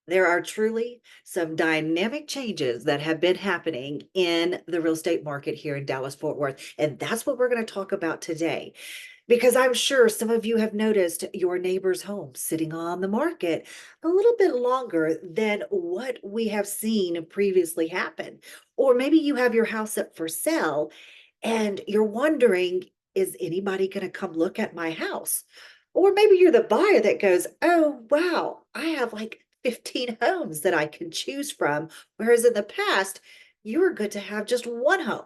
There are truly some dynamic changes that have been happening in the real estate market here in Dallas Fort Worth. And that's what we're going to talk about today. Because I'm sure some of you have noticed your neighbor's home sitting on the market a little bit longer than what we have seen previously happen. Or maybe you have your house up for sale and you're wondering, is anybody going to come look at my house? Or maybe you're the buyer that goes, oh, wow, I have like 15 homes that I can choose from. Whereas in the past, you were good to have just one home.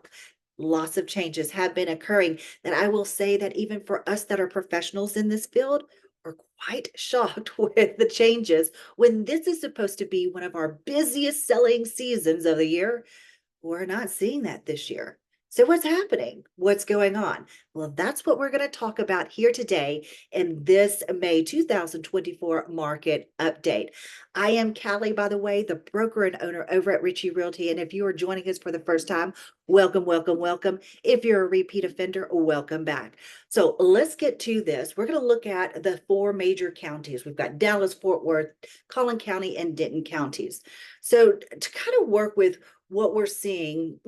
Lots of changes have been occurring that I will say that even for us that are professionals in this field, we're quite shocked with the changes when this is supposed to be one of our busiest selling seasons of the year. We're not seeing that this year. So what's happening? What's going on? Well, that's what we're going to talk about here today in this May 2024 market update. I am Callie, by the way, the broker and owner over at Ritchie Realty. And if you are joining us for the first time, welcome, welcome, welcome. If you're a repeat offender, welcome back. So let's get to this. We're going to look at the four major counties. We've got Dallas, Fort Worth, Collin County, and Denton counties. So to kind of work with what we're seeing,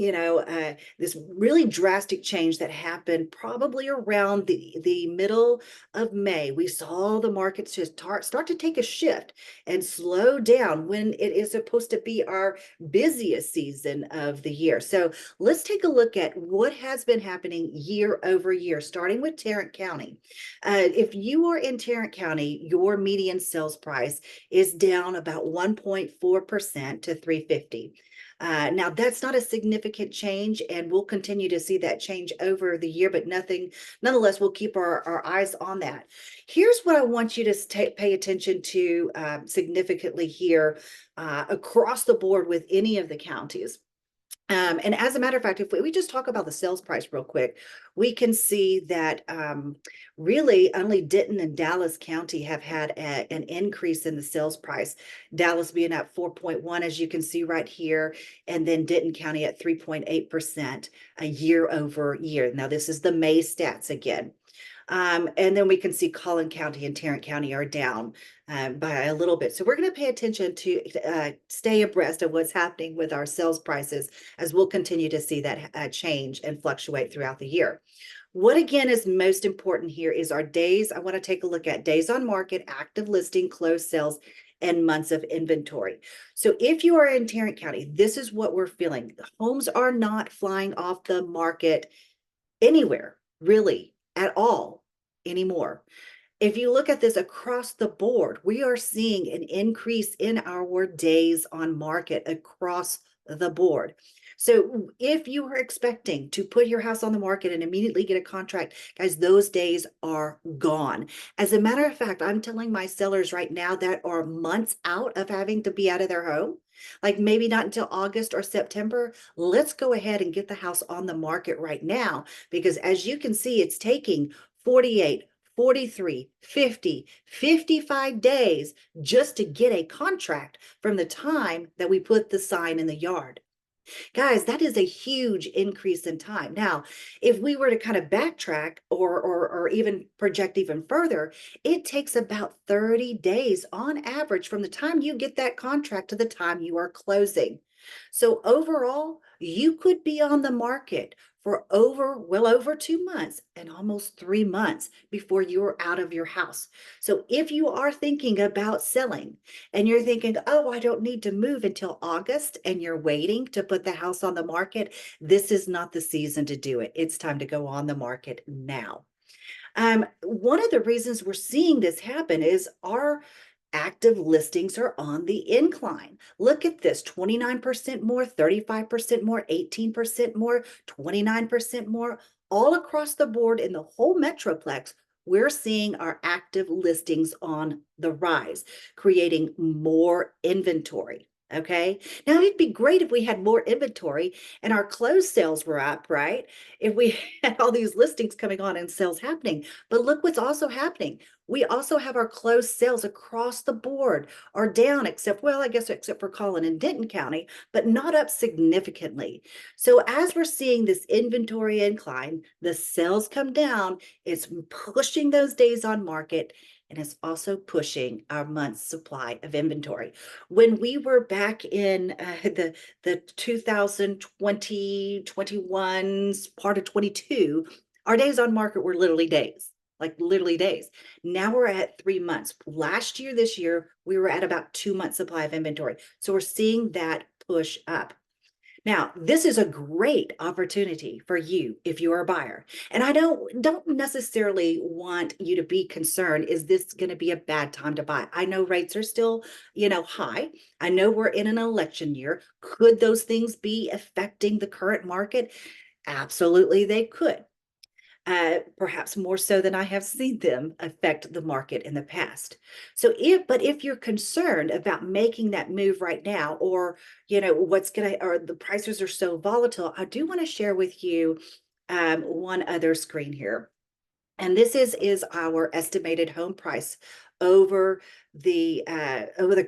this really drastic change that happened probably around the middle of May. We saw the markets just start to take a shift and slow down when it is supposed to be our busiest season of the year. So let's take a look at what has been happening year over year, starting with Tarrant County. If you are in Tarrant County, your median sales price is down about 1.4% to 350. Now that's not a significant change, and we'll continue to see that change over the year, but nonetheless, we'll keep our eyes on that. Here's what I want you to pay attention to significantly here across the board with any of the counties. And as a matter of fact, if we just talk about the sales price real quick, we can see that really only Denton and Dallas County have had an increase in the sales price. Dallas being at 4.1, as you can see right here, and then Denton County at 3.8% a year over year. Now, this is the May stats again. And then we can see Collin County and Tarrant County are down by a little bit. So we're going to pay attention to stay abreast of what's happening with our sales prices as we'll continue to see that change and fluctuate throughout the year. What again is most important here is our days. I want to take a look at days on market, active listing, closed sales, and months of inventory. So if you are in Tarrant County, this is what we're feeling. The homes are not flying off the market anywhere, really, at all anymore. If you look at this across the board, we are seeing an increase in our days on market across the board. So if you are expecting to put your house on the market and immediately get a contract, guys, those days are gone. As a matter of fact, I'm telling my sellers right now that are months out of having to be out of their home, like maybe not until August or September, let's go ahead and get the house on the market right now, because as you can see, it's taking 48, 43, 50, 55 days just to get a contract from the time that we put the sign in the yard. Guys, that is a huge increase in time. Now, if we were to kind of backtrack or even project even further, it takes about 30 days on average from the time you get that contract to the time you are closing. So overall, you could be on the market for well over 2 months and almost 3 months before you're out of your house. So if you are thinking about selling and you're thinking, oh, I don't need to move until August, and you're waiting to put the house on the market, this is not the season to do it. It's time to go on the market now. One of the reasons we're seeing this happen is our active listings are on the incline. Look at this, 29% more, 35% more, 18% more, 29% more, all across the board in the whole metroplex. We're seeing our active listings on the rise, creating more inventory. Okay. Now it'd be great if we had more inventory and our closed sales were up, right? If we had all these listings coming on and sales happening. But look what's also happening. We also have our closed sales across the board are down, except for Collin and Denton County, but not up significantly. So as we're seeing this inventory incline, the sales come down, it's pushing those days on market. and it's also pushing our month's supply of inventory. When we were back in the 2020, 21's part of 22, our days on market were literally days, like literally days. Now we're at 3 months. Last year, this year, we were at about 2 months supply of inventory. So we're seeing that push up. Now, this is a great opportunity for you if you're a buyer. And I don't necessarily want you to be concerned, is this going to be a bad time to buy? I know rates are still, high. I know we're in an election year. Could those things be affecting the current market? Absolutely, they could, perhaps more so than I have seen them affect the market in the past. But if you're concerned about making that move right now, or or the prices are so volatile, I do want to share with you one other screen here. And this is our estimated home price over the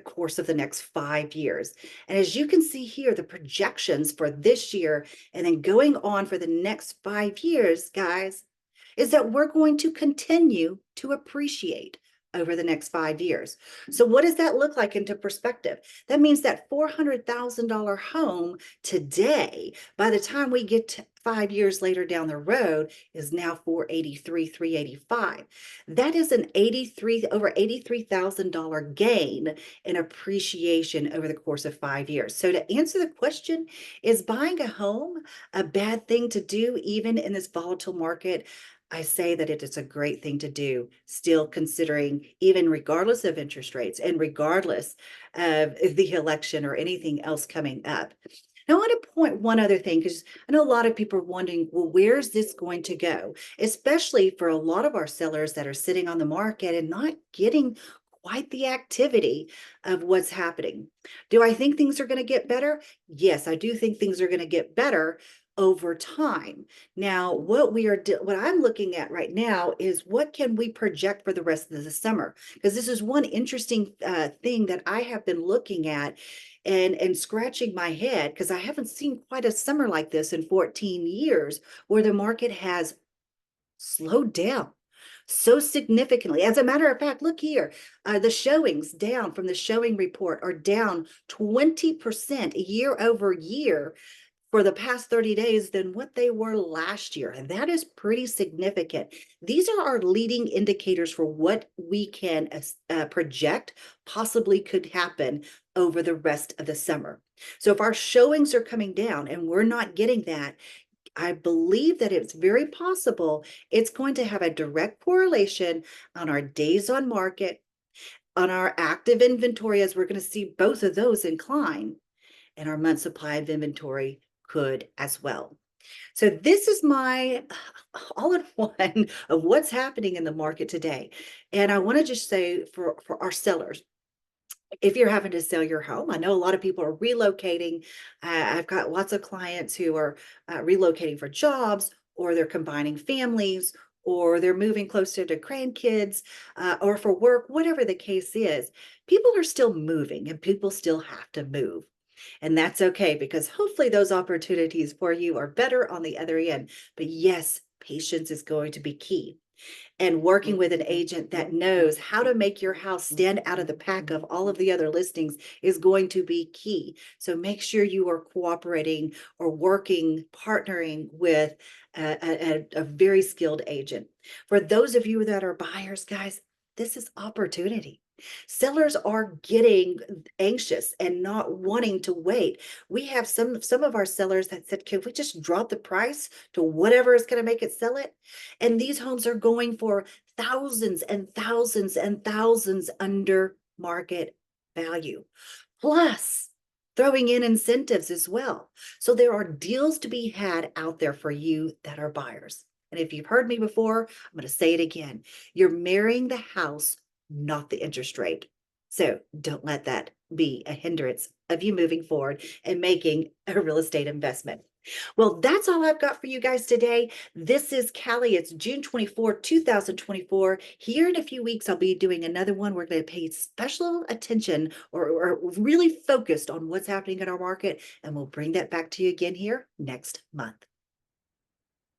course of the next 5 years. And as you can see here, the projections for this year and then going on for the next 5 years, guys, is that we're going to continue to appreciate over the next 5 years. So what does that look like into perspective? That means that $400,000 home today, by the time we get to 5 years later down the road, is now 483, 385. That is an over $83,000 gain in appreciation over the course of 5 years. So to answer the question, is buying a home a bad thing to do even in this volatile market? I say that it is a great thing to do, still considering, even regardless of interest rates and regardless of the election or anything else coming up. Now, I want to point one other thing, because I know a lot of people are wondering, well, where's this going to go? Especially for a lot of our sellers that are sitting on the market and not getting quite the activity of what's happening. Do I think things are going to get better? Yes, I do think things are going to get better over time. Now, what I'm looking at right now is what can we project for the rest of the summer? Because this is one interesting thing that I have been looking at and scratching my head, because I haven't seen quite a summer like this in 14 years where the market has slowed down so significantly. As a matter of fact, look here, the showings down from the showing report are down 20% year over year for the past 30 days than what they were last year. And that is pretty significant. These are our leading indicators for what we can project possibly could happen over the rest of the summer. So if our showings are coming down and we're not getting that, I believe that it's very possible it's going to have a direct correlation on our days on market, on our active inventory, as we're going to see both of those incline, and our month supply of inventory could as well. So this is my all in one of what's happening in the market today. And I want to just say for our sellers, if you're having to sell your home, I know a lot of people are relocating. I've got lots of clients who are relocating for jobs, or they're combining families, or they're moving closer to grandkids, or for work, whatever the case is. People are still moving and people still have to move. And that's okay, because hopefully those opportunities for you are better on the other end. But yes, patience is going to be key. And working with an agent that knows how to make your house stand out of the pack of all of the other listings is going to be key. So make sure you are cooperating or working, partnering with a very skilled agent. For those of you that are buyers, guys, this is opportunity. Sellers are getting anxious and not wanting to wait. We have some of our sellers that said, can we just drop the price to whatever is going to make it sell it? And these homes are going for thousands and thousands and thousands under market value, plus throwing in incentives as well. So there are deals to be had out there for you that are buyers. And if you've heard me before, I'm going to say it again. You're marrying the house, not the interest rate. So don't let that be a hindrance of you moving forward and making a real estate investment. Well, that's all I've got for you guys today. This is Callie. It's June 24, 2024. Here in a few weeks, I'll be doing another one. We're going to pay special attention, or really focused on what's happening in our market. And we'll bring that back to you again here next month.